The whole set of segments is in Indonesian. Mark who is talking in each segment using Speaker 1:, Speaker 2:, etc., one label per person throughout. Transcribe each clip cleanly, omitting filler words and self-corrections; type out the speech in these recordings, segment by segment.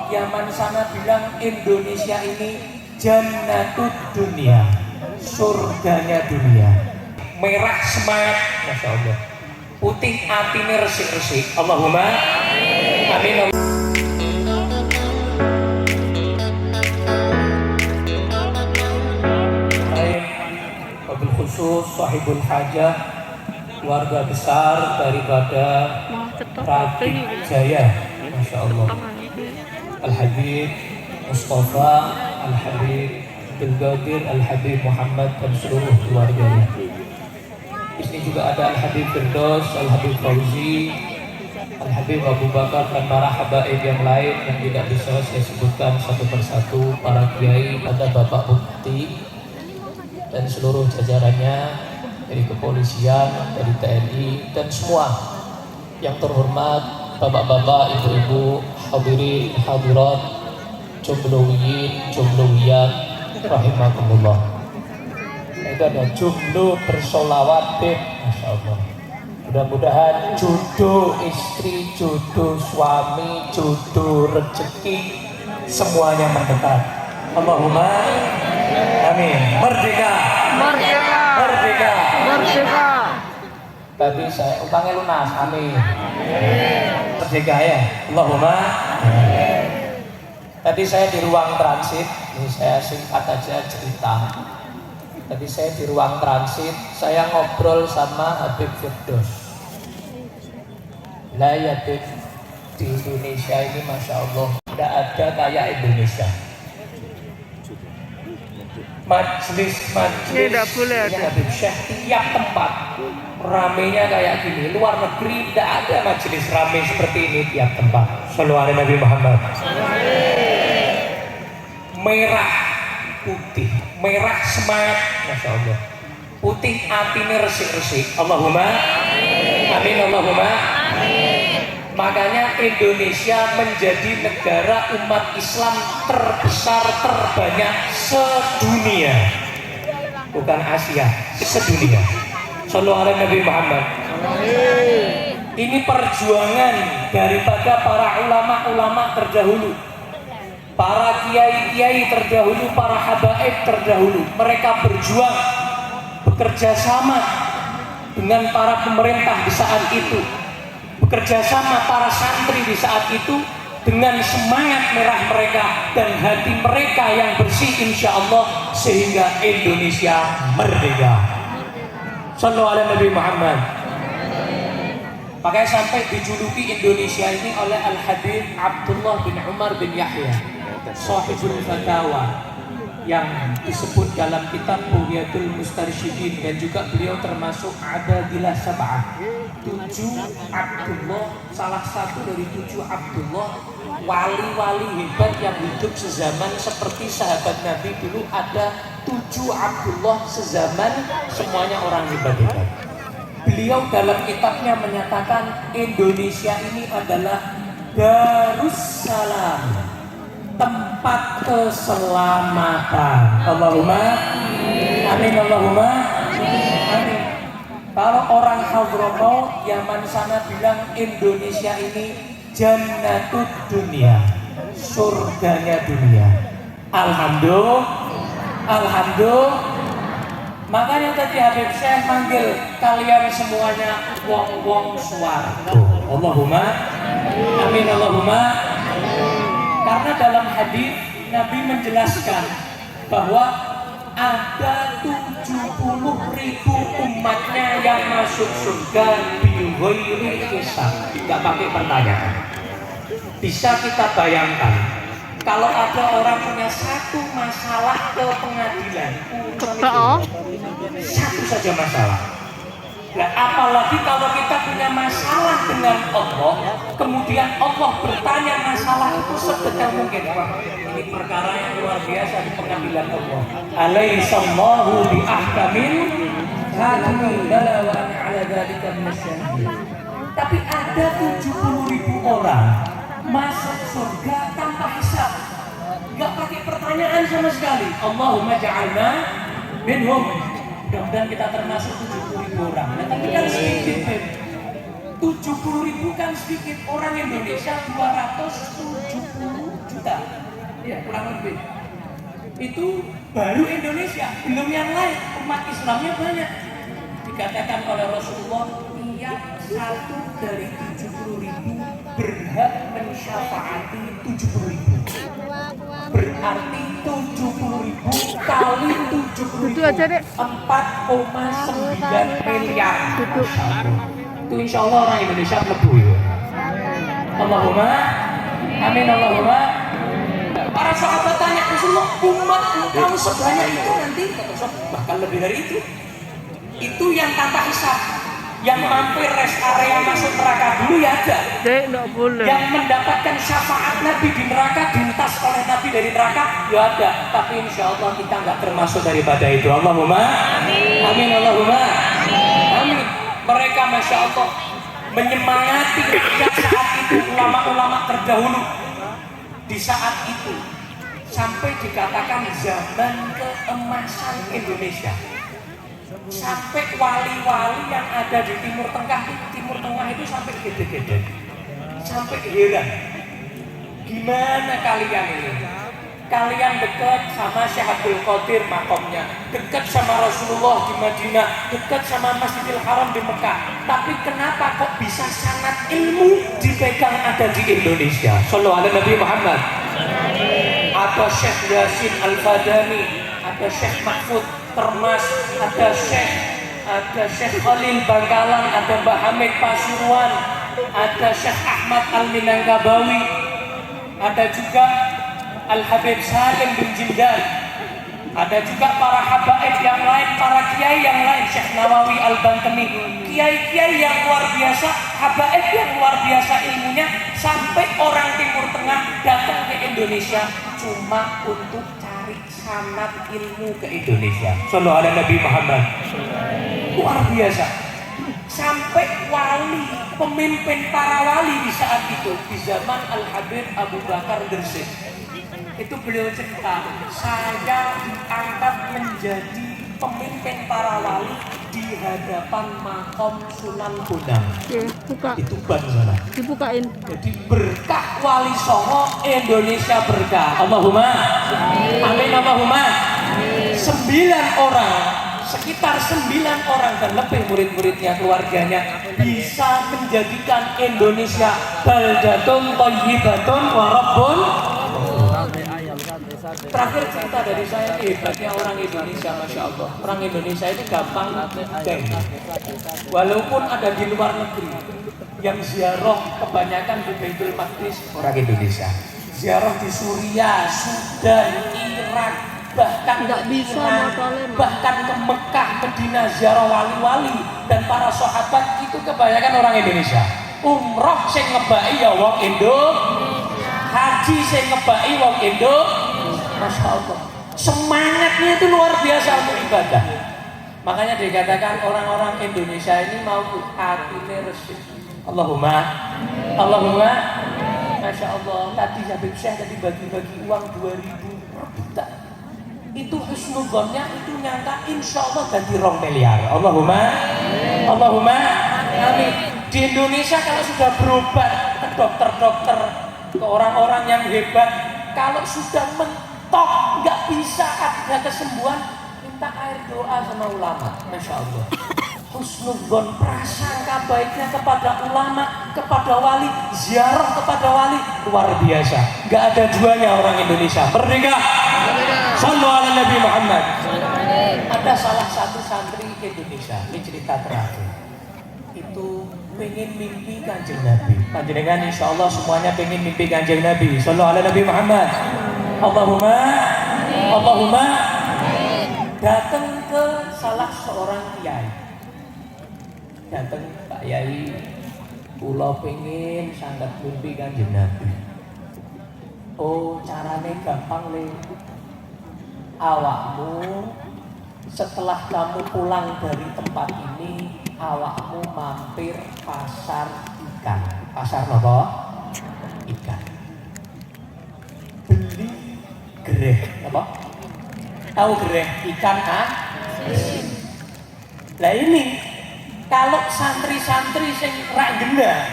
Speaker 1: Yaman sana bilang Indonesia ini jannatud dunia, surganya dunia. Merah semangat, Masya Allah. Putih atine resik-resik. Allahumma amin. Wabil khusus sahibul hajah, keluarga besar daripada Rakyat Jaya, Masya Allah, Al-Habib Mustafa, Al-Habib Abdul Al-Habib Muhammad dan seluruh keluarganya. Di sini juga ada Al-Habib Firdaus, Al-Habib Fauzi, Al-Habib Abu Bakar dan para habaib yang lain yang tidak bisa saya sebutkan satu persatu. Para kiai, ada Bapak Bukti dan seluruh jajarannya dari kepolisian, dari TNI dan semua yang terhormat, bapak-bapak, ibu-ibu, hadirin, hadirat, jomblowiyin, jomblowiyat, rahimakumullah. Itu ada jomblo bersolawat, Masya Allah. Mudah-mudahan jodoh istri, jodoh suami, jodoh rezeki semuanya mendekat. Allahumma amin. Merdeka, merdeka, merdeka, merdeka. Tadi saya utangnya lunas, amin. Merdeka ya, Allahumma amin. Tadi saya di ruang transit, ini saya singkat aja cerita. Tadi saya di ruang transit, saya ngobrol sama Habib Firdaus. Lah ya Habib, di Indonesia ini Masya Allah, tidak ada kayak Indonesia. Majelis-majelis ini Habib Syekh tiap tempat ramenya kayak gini. Luar negeri tidak ada majelis rame seperti ini tiap tempat. Shallallahu alaihi Nabi Muhammad. Merah putih, merah semangat, Masya Allah. Putih atine resik-resik. Allahumma amin. Allahumma amin. Makanya Indonesia menjadi negara umat Islam terbesar, terbanyak sedunia. Bukan Asia, sedunia. Shallallahu alaihi Nabi Muhammad. Ini perjuangan daripada para ulama-ulama terdahulu, para kiai-kiai terdahulu, para habaib terdahulu. Mereka berjuang, bekerja sama dengan para pemerintah di saat itu, bekerja sama para santri di saat itu, dengan semangat merah mereka dan hati mereka yang bersih insya Allah, sehingga Indonesia merdeka. Sallallahu alaihi Nabi Muhammad. Makanya sampai dijuluki Indonesia ini oleh Al-Habib Abdullah bin Umar bin Yahya, Sahibul Fatawa, yang disebut dalam kitab Bughyatul Mustarsyidin, dan juga beliau termasuk Adadilah Sab'ah, 7 Abdullah, salah satu dari 7 Abdullah, wali-wali hebat yang hidup sezaman seperti sahabat Nabi dulu. Ada 7 Abdullah sezaman, semuanya orang hebat-hebat. Beliau dalam kitabnya menyatakan Indonesia ini adalah Darussalam, tempat keselamatan. Allahumma amin. Allahumma amin. Kalau orang Hadramaut, Yaman sana bilang Indonesia ini jannatud dunia, surganya dunia. Alhamdulillah, alhamdulillah. Makanya tadi Habib Syekh manggil kalian semuanya wong-wong swarga. Allahumma amin. Allahumma. Karena dalam hadis Nabi menjelaskan bahwa ada 70.000 umatnya yang masuk surga bighairi hisab, tidak pakai pertanyaan. Bisa kita bayangkan kalau ada orang punya satu masalah ke pengadilan, satu saja masalah. Nah, apalagi kalau kita punya masalah dengan Allah, kemudian Allah bertanya masalah itu sedetail mungkin. Wah, ini perkara yang luar biasa di pengadilan Allah. Alaihissallahu biahkamil hakimin bala wa ana ala dzalika minasyahidin. Tapi ada 70.000 orang masuk surga tanpa hisab, nggak pakai pertanyaan sama sekali. Allahumma ja'alna minhum. Mudah-mudahan kita termasuk 70.000 orang. Nah, tapi kan sedikit, 70.000 kan sedikit. Orang Indonesia 270 juta Ya, kurang lebih. Itu baru Indonesia, belum yang lain. Umat Islamnya banyak. Dikatakan oleh Rasulullah, tiap satu dari 70.000 berhak mensyafaati 70.000. Berarti 70.000 kali 70.000 4,9 miliar. Itu insya Allah orang Indonesia melebu ya. Allahumma amin, Allahumma. Para sahabat tanya Rasulullah, umat kamu sebanyak itu nanti bahkan lebih dari itu. Itu yang tanpa hisab, yang mampir rest area masuk neraka dulu ya ada. Yang mendapatkan syafaat Nabi di neraka, dientas oleh Nabi dari neraka ya ada. Tapi insya Allah kita nggak termasuk daripada itu. Allahumma amin, amin, Allahumma amin. Mereka masya Allah menyemangati saat itu ulama-ulama terdahulu di saat itu sampai dikatakan zaman keemasan Indonesia. Sampai wali-wali yang ada di Timur Tengah itu sampai gede-gede, sampai heran. Gimana kalian ini? Kalian dekat sama Syekh Abdul Qadir makomnya, dekat sama Rasulullah di Madinah, dekat sama Masjidil Haram di Mekah. Tapi kenapa kok bisa sanad ilmu dipegang ada di Indonesia? Sallallahu alaihi Nabi Muhammad. Ada Syekh Yasin Al-Fadani, ada Syekh Mahfud Termas, ada Syekh Khalil Bangkalan, ada Mbah Hamid Pasuruan, ada Syekh Ahmad Al-Minangkabawi, ada juga Al-Habib Salim bin Jindan, ada juga para habaib yang lain, para kiai yang lain, Syekh Nawawi Al-Bantani, kiai-kiai yang luar biasa, habaib yang luar biasa ilmunya, sampai orang Timur Tengah datang ke Indonesia cuma untuk cari sanad ilmu ke Indonesia. Sallallahu alaihi Nabi Muhammad. Luar biasa. Sampai wali, pemimpin para wali di saat itu, di zaman Al-Habib Abu Bakar Gresik, itu beliau cerita, saya diangkat menjadi pemimpin para wali di hadapan makom Sunan Bonang. Itu ban sana. Dibukain. Jadi berkah Wali Songo, Indonesia berkah. Allahumma amin, Allahumma. 9 orang, sekitar 9 orang dan lebih murid-muridnya, keluarganya bisa menjadikan Indonesia baldatun thayyibatun wa rabbun. Terakhir cerita dari saya, hebatnya orang Indonesia, Masya Allah. Orang Indonesia ini gampang geng. Walaupun ada di luar negeri, yang ziarah kebanyakan di Baitul Maqdis orang Indonesia. Ziarah di Suriah, Sudan, Irak, bahkan nggak bisa, bahkan ke Mekah, Medina, ziarah wali-wali dan para sahabat itu kebanyakan orang Indonesia. Umroh sing ngebaki ya wong Indo, haji sing ngebaki wong Indo. Masya Allah, semangatnya itu luar biasa untuk ibadah. Makanya dikatakan orang-orang Indonesia ini mau hatinya resik. Allahumma, Allahumma. Masya Allah, tadi Habib Syekh tadi bagi-bagi uang 2.000 rebutan. Itu husnudzonnya itu nyangka insya Allah ganti 2 miliar. Allahumma, Allahumma, amin. Di Indonesia kalau sudah berobat ke dokter-dokter, ke orang-orang yang hebat, kalau sudah mentok nggak bisa ada kesembuhan, minta air doa sama ulama. Masya Allah, husnudzon, prasangka baiknya kepada ulama, kepada wali, ziarah kepada wali luar biasa. Nggak ada duanya orang Indonesia. Merdeka. Sallallahu alaihi Nabi Muhammad. Ada salah satu santri Indonesia, ini cerita terakhir. Itu pengen mimpi Kanjeng Nabi. Panjenengan insya Allah semuanya pengen mimpi Kanjeng Nabi. Sallallahu alaihi Nabi Muhammad. Allahumma, Allahumma. Datang ke salah seorang kiai. Datang Pak Yai, kula pengen sangat mimpi Kanjeng Nabi. Oh, carane gampang le. Awakmu setelah kamu pulang dari tempat ini, awakmu mampir pasar ikan. Pasar apa? Ikan. Beli gereh apa? Tahu gereh ikan asin. Lah ini kalau santri-santri sing ra gendah,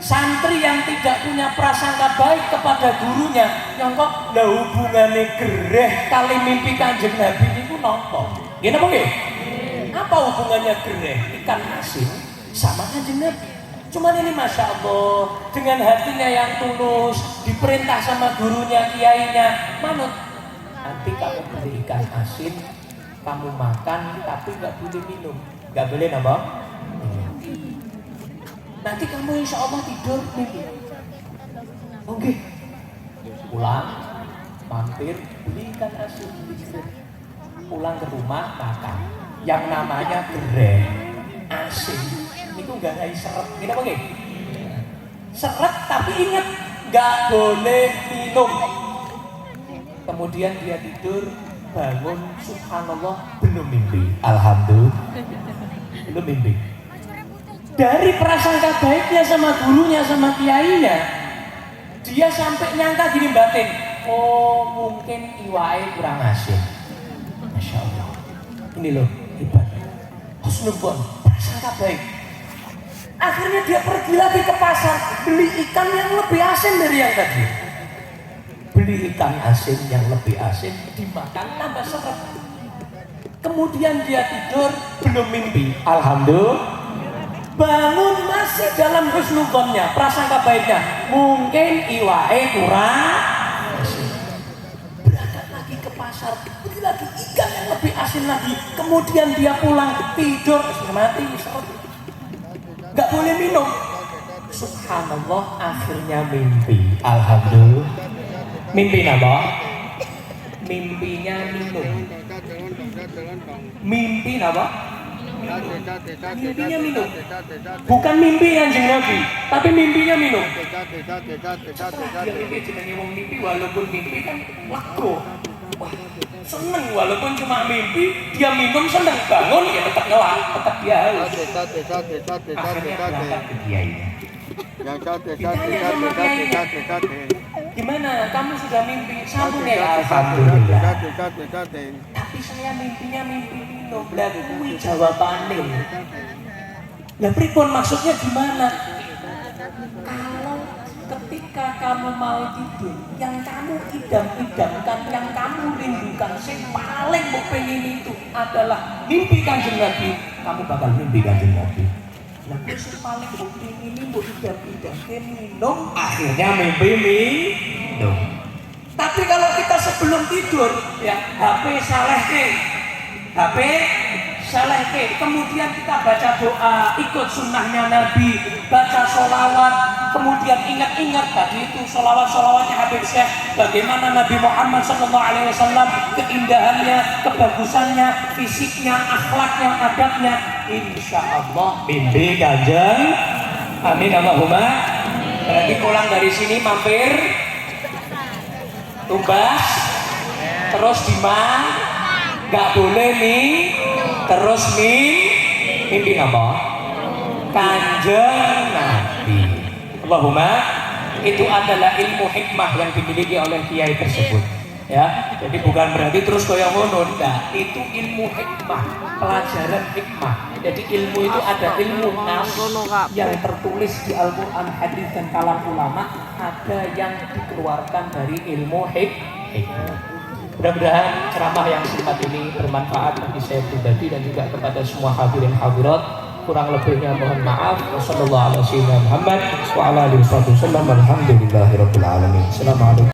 Speaker 1: Santri yang tidak punya prasangka baik kepada gurunya, nyongkok lah hubungannya gereh kali mimpi Kanjeng Nabi itu napa? Nggih napa nggih? Apa hubungannya gereh ikan asin sama Kanjeng Nabi? Cuman ini Masya Allah, dengan hatinya yang tulus, diperintah sama gurunya, kiainya, manut. Nanti kamu beli ikan asin, kamu makan, tapi nggak boleh minum. Nggak boleh napa? Nanti kamu insya Allah tidur mimpi. Oke. Pulang, mampir, beli ikan asin, pulang ke rumah makan. Yang namanya gereh asin itu nggak ada seret. Kita pakai seret, tapi ingat nggak boleh minum. Kemudian dia tidur, bangun, subhanallah, belum mimpi. Alhamdulillah, belum mimpi. Dari prasangka baiknya sama gurunya, sama kiainya, dia sampai nyangka gini batin, oh mungkin iwae kurang asin. Masya Allah, ini loh hebat, husnuzon, prasangka baik. Akhirnya dia pergi lagi ke pasar, beli ikan yang lebih asin dari yang tadi. Beli ikan asin yang lebih asin, dimakan tambah seret. Kemudian dia tidur, belum mimpi. Alhamdulillah, bangun masih dalam husnuzonnya, prasangka baiknya, mungkin iwae kurang asin. Berangkat lagi ke pasar, beli lagi ikan yang lebih asin lagi. Kemudian dia pulang, tidur, mati, nggak boleh minum. Subhanallah, akhirnya mimpi. Alhamdulillah, mimpi apa? Mimpinya minum. Mimpi apa? Mimpinya minum. Bukan mimpi Kanjeng Nabi, tapi mimpinya minum. Dia mimpi jenenge wong mimpi, walaupun mimpi kan laku. Wah, seneng walaupun cuma mimpi, dia minum seneng, bangun ya tetap ngelak, tetap dia haus. Akhirnya berangkat ke kiainya. Ditanya sama kiainya, gimana? Kamu sudah mimpi? Sambung ya, alhamdulillah. Tapi saya mimpinya mimpi minum. Lah kuwi jawabane. Lah pripun maksudnya gimana? Kalau ketika kamu mau tidur, yang kamu idam-idamkan, yang kamu rindukan, yang paling mau pengen itu adalah mimpi Kanjeng Nabi, kamu bakal mimpi Kanjeng Nabi. Nah, yang paling mau pengen ini mau idam-idamkan minum, akhirnya mimpi minum. Tapi kalau kita sebelum tidur, ya HP salehke, kemudian kita baca doa, ikut sunnahnya Nabi, baca sholawat, kemudian ingat-ingat tadi itu sholawatnya Habib Syekh, bagaimana Nabi Muhammad SAW, keindahannya, kebagusannya, fisiknya, akhlaknya, adabnya, insya Allah mimpi Kanjeng. Amin Allahumma. Berarti pulang dari sini mampir Tumbas, terus Dimang, nggak boleh terus mimpi apa? Kanjeng Nabi. Allahumma, itu adalah ilmu hikmah yang dimiliki oleh kiai tersebut. Ya, jadi bukan berarti terus koyo ngono, enggak. Itu ilmu hikmah, pelajaran hikmah. Jadi ilmu itu ada ilmu nas yang tertulis di Al-Quran, hadis dan kalam ulama, ada yang dikeluarkan dari ilmu hikmah. Mudah-mudahan ceramah yang singkat ini bermanfaat bagi saya pribadi dan juga kepada semua hadirin hadirat. Kurang lebihnya mohon maaf. Wassalamualaikum warahmatullahi wabarakatuh. Assalamualaikum.